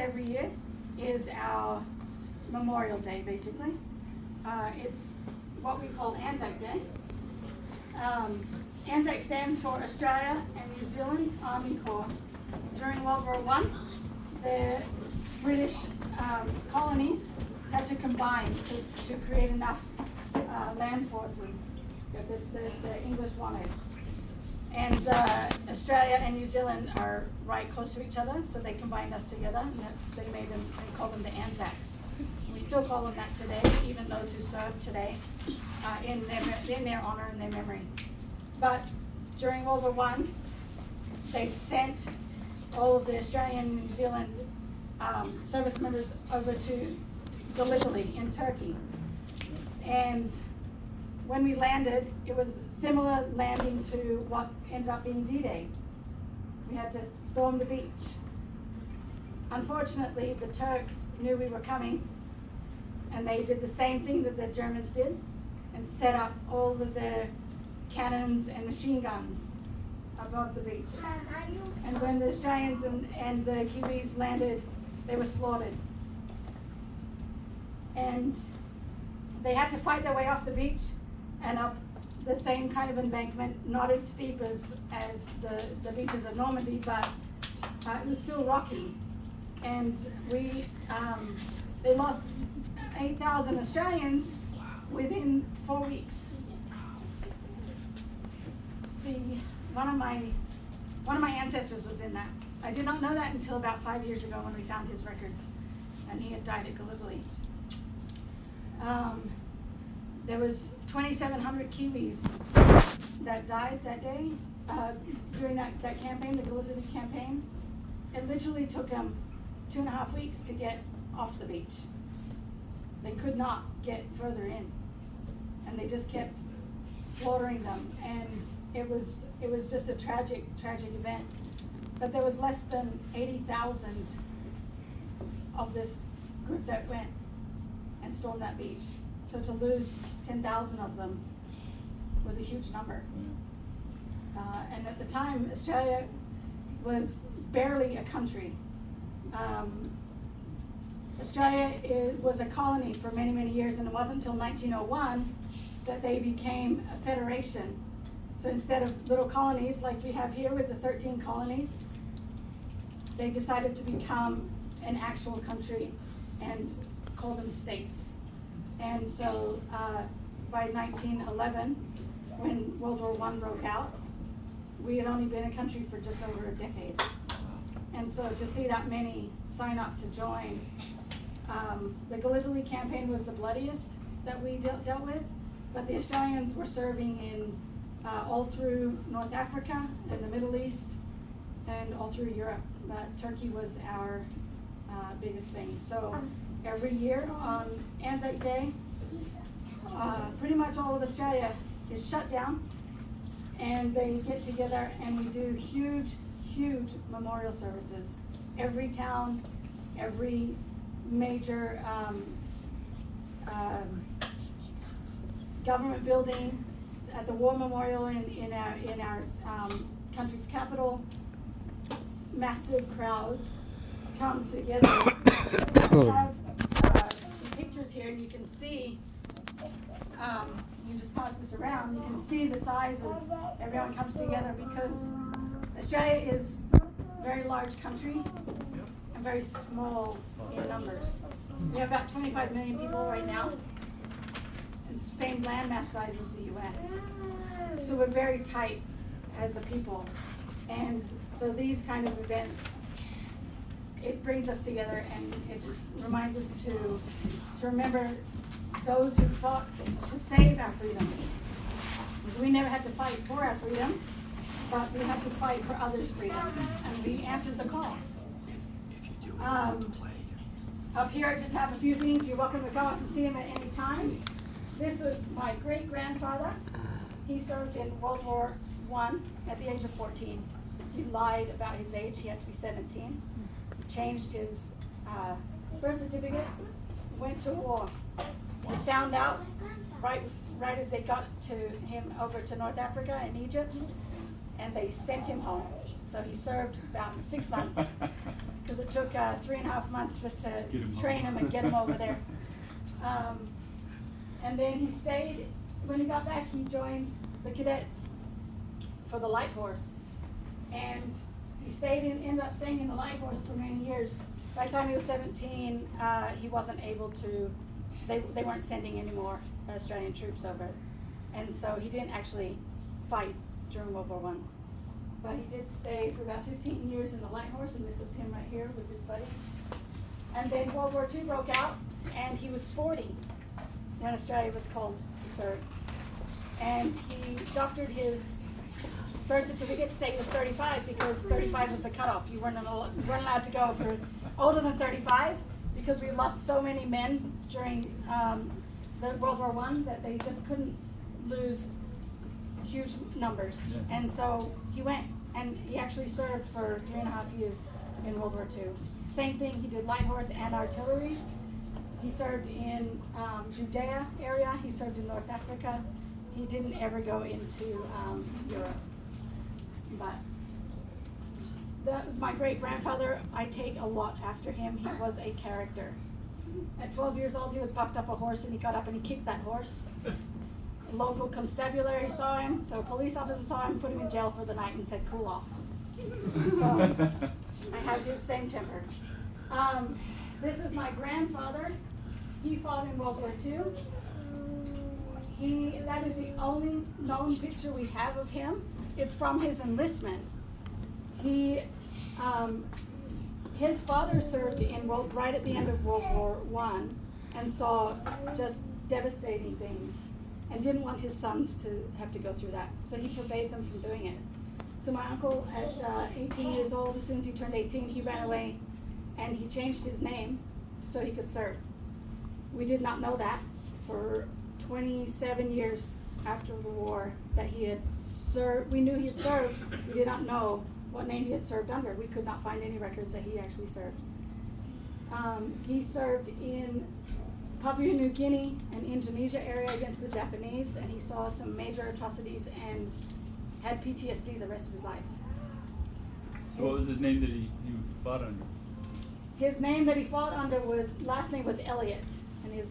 every year is our Memorial Day, basically. It's what we call ANZAC Day. ANZAC stands for Australia and New Zealand Army Corps. During World War I, the British colonies had to combine to create enough land forces that the English wanted. And Australia and New Zealand are right close to each other, so they combined us together, and they called them the ANZACs. We still call them that today, even those who serve today, in their honor and their memory. But during World War I, they sent all of the Australian and New Zealand service members over to Gallipoli in Turkey. And when we landed, it was similar landing to what ended up being D-Day. We had to storm the beach. Unfortunately, the Turks knew we were coming, and they did the same thing that the Germans did and set up all of their cannons and machine guns above the beach. And when the Australians and the Kiwis landed, they were slaughtered. And they had to fight their way off the beach and up the same kind of embankment, not as steep as the beaches of Normandy, but it was still rocky. And they lost 8,000 Australians within 4 weeks. One of my ancestors was in that. I did not know that until about 5 years ago when we found his records, and he had died at Gallipoli. There was 2,700 Kiwis that died that day during that campaign, the Gallipoli campaign. It literally took them 2.5 weeks to get off the beach. They could not get further in, and they just kept slaughtering them, and it was just a tragic event. But there was less than 80,000 of this group that went and stormed that beach. So to lose 10,000 of them was a huge number. And at the time, Australia was barely a country. Australia was a colony for many, many years, and it wasn't until 1901 that they became a federation. So instead of little colonies like we have here with the 13 colonies, they decided to become an actual country and called them states. And so by 1911, when World War I broke out, we had only been a country for just over a decade. And so to see that many sign up to join, the Gallipoli campaign was the bloodiest that we dealt with, but the Australians were serving in all through North Africa and the Middle East and all through Europe. But Turkey was our biggest thing. So every year on ANZAC Day, pretty much all of Australia is shut down, and they get together and we do huge memorial services. Every town, every major government building, at the War Memorial in our country's capital, massive crowds come together. We have some pictures here, and you can see, you just pass this around, you can see the sizes. Everyone comes together because Australia is a very large country and very small in numbers. We have about 25 million people right now. It's the same landmass size as the US. So we're very tight as a people. And so these kind of events, it brings us together, and it reminds us to remember those who fought to save our freedoms. Because we never had to fight for our freedom, but we had to fight for others' freedom, and we answered the call. Up here I just have a few things. You're welcome to come up and see them at any time. This was my great-grandfather. He served in World War I at the age of 14. He lied about his age. He had to be 17. He changed his birth certificate, went to war. He found out right as they got to him over to North Africa and Egypt, and they sent him home. So he served about 6 months because it took 3.5 months just to him train home. him and get him over there. And then he stayed, when he got back, he joined the cadets for the light horse. And he ended up staying in the light horse for many years. By the time he was 17, he wasn't able to, they weren't sending any more Australian troops over. And so he didn't actually fight during World War I. But he did stay for about 15 years in the light horse, and this is him right here with his buddies. And then World War II broke out, and he was 40 when Australia was called to serve. And he doctored his birth certificate to say he was 35 because 35 was the cutoff. You weren't allowed to go for older than 35 because we lost so many men during the World War I that they just couldn't lose huge numbers. Yeah. And so he went, and he actually served for 3.5 years in World War II. Same thing, he did light horse and artillery. He served in Judea area, he served in North Africa. He didn't ever go into Europe. But that was my great-grandfather. I take a lot after him. He was a character. At 12 years old, he was bucked off a horse, and he got up and he kicked that horse. A local constabulary saw him, so a police officer saw him, put him in jail for the night and said, cool off. So I have his same temper. This is my grandfather. He fought in World War II. That is the only known picture we have of him. It's from his enlistment. His father served in right at the end of World War I and saw just devastating things and didn't want his sons to have to go through that. So he forbade them from doing it. So my uncle, at 18 years old, as soon as he turned 18, he ran away and he changed his name so he could serve. We did not know that for 27 years after the war that he had served. We knew he had served. We did not know what name he had served under. We could not find any records that he actually served. He served in Papua New Guinea and Indonesia area against the Japanese, and he saw some major atrocities and had PTSD the rest of his life. So what was his name that he fought under? His name that he fought under last name was Elliott, and it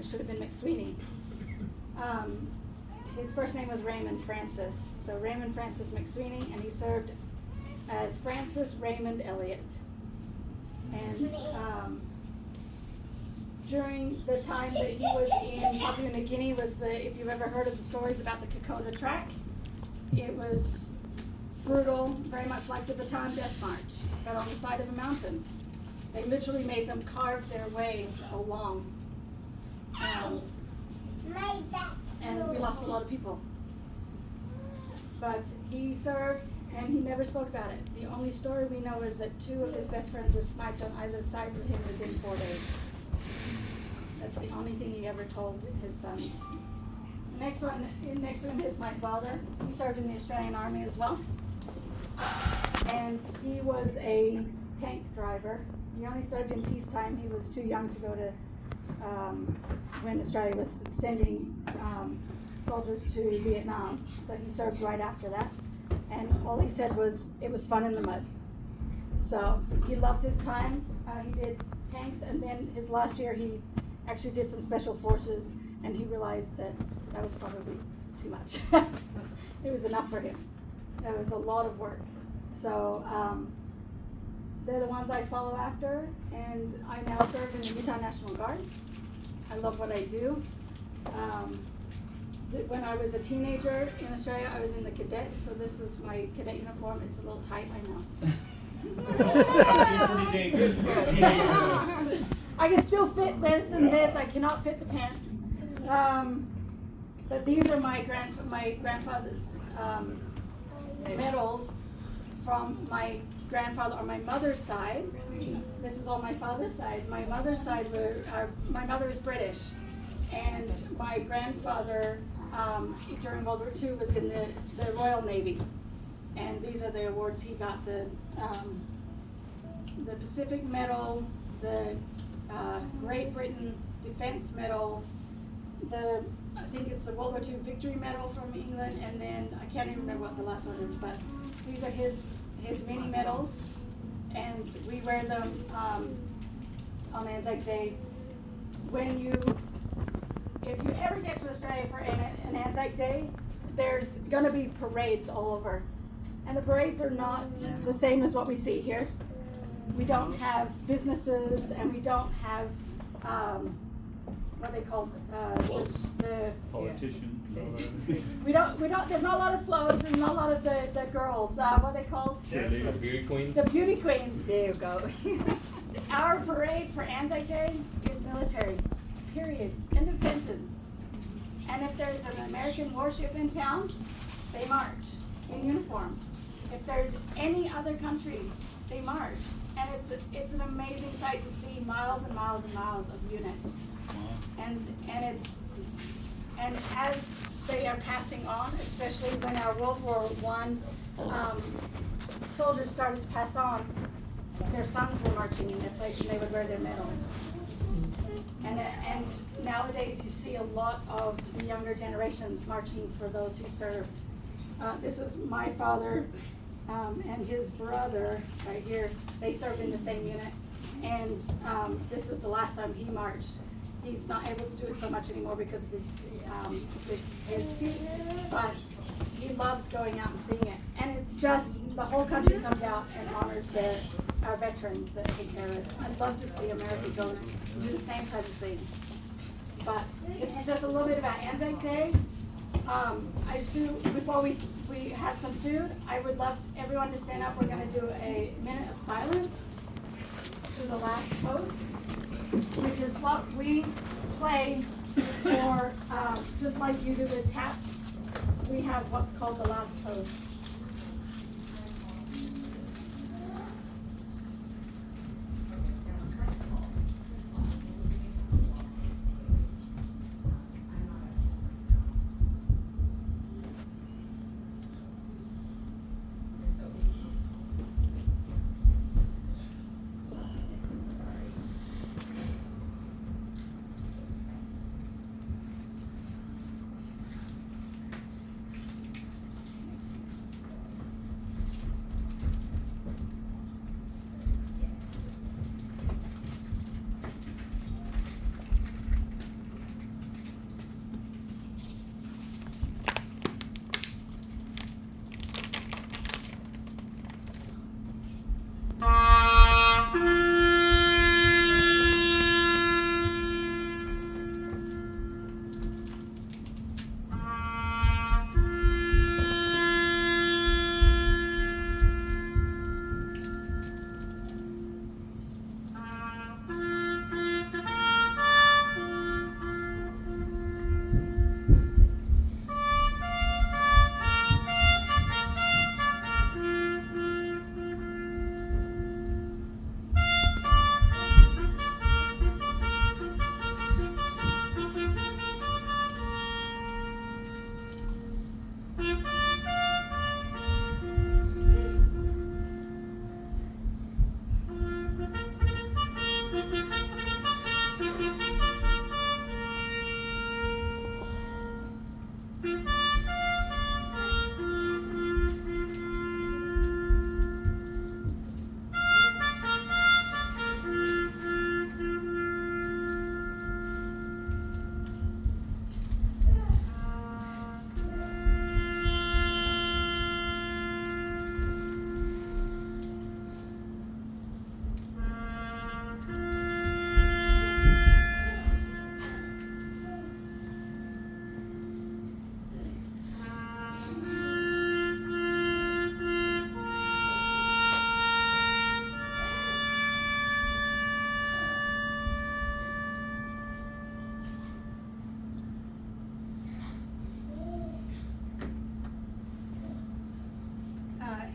should have been McSweeney. His first name was Raymond Francis. So Raymond Francis McSweeney, and he served as Francis Raymond Elliott. And during the time that he was in Papua New Guinea if you've ever heard of the stories about the Kokoda track, it was brutal, very much like the Bataan Death March, but on the side of a mountain. They literally made them carve their way along. And we lost a lot of people. But he served, and he never spoke about it. The only story we know is that 2 of his best friends were sniped on either side of him within 4 days. That's the only thing he ever told his sons. Next to him is my father. He served in the Australian Army as well. And he was a tank driver. He only served in peacetime. He was too young to go to when Australia was sending soldiers to Vietnam. So he served right after that. And all he said was, it was fun in the mud. So he loved his time. He did tanks, and then his last year he actually did some special forces, and he realized that was probably too much. It was enough for him. It was a lot of work. So they're the ones I follow after, and I now serve in the Utah National Guard. I love what I do. When I was a teenager in Australia, I was in the cadets, so this is my cadet uniform. It's a little tight, I know. I can still fit this and this. I cannot fit the pants. But these are my grandfather's medals from my grandfather on my mother's side. This is all my father's side. My mother's side my mother is British, and my grandfather during World War II was in the Royal Navy, and these are the awards he got: the Pacific Medal, the Great Britain Defense Medal, I think it's the World War II Victory Medal from England, and then I can't even remember what the last one is, but these are his mini medals. and we wear them on ANZAC Day. If you ever get to Australia for an ANZAC Day, there's gonna be parades all over. And the parades are not the same as what we see here. We don't have businesses, and we don't have, what they call, the Politician. we don't, there's not a lot of floats, and not a lot of the girls, what are they called? Cheerleader. Beauty queens. The beauty queens. There you go. Our parade for ANZAC Day is military, period, end of sentence. And if there's an American warship in town, they march in uniform. If there's any other country, they march. And it's an amazing sight to see miles and miles and miles of units. And as they are passing on, especially when our World War I soldiers started to pass on, their sons were marching in their place, and they would wear their medals. And nowadays you see a lot of the younger generations marching for those who served. This is my father and his brother right here. They served in the same unit, and this is the last time he marched. He's not able to do it so much anymore because of his feet, but he loves going out and seeing it. And it's just, the whole country comes out and honors our veterans that take care of us. I'd love to see America go and do the same type of thing. But this is just a little bit about ANZAC Day. I just do, before we have some food, I would love everyone to stand up. We're going to do a minute of silence to the last toast, which is what we play for, just like you do with taps. We have what's called the last toast.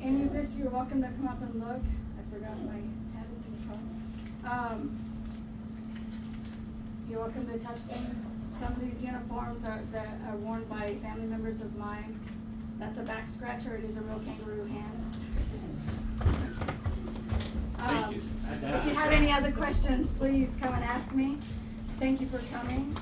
Any of this, you're welcome to come up and look. I forgot my head is in front. You're welcome to touch things. Some of these uniforms that are worn by family members of mine. That's a back scratcher. It is a real kangaroo hand. Thank you. If you have any other questions, please come and ask me. Thank you for coming.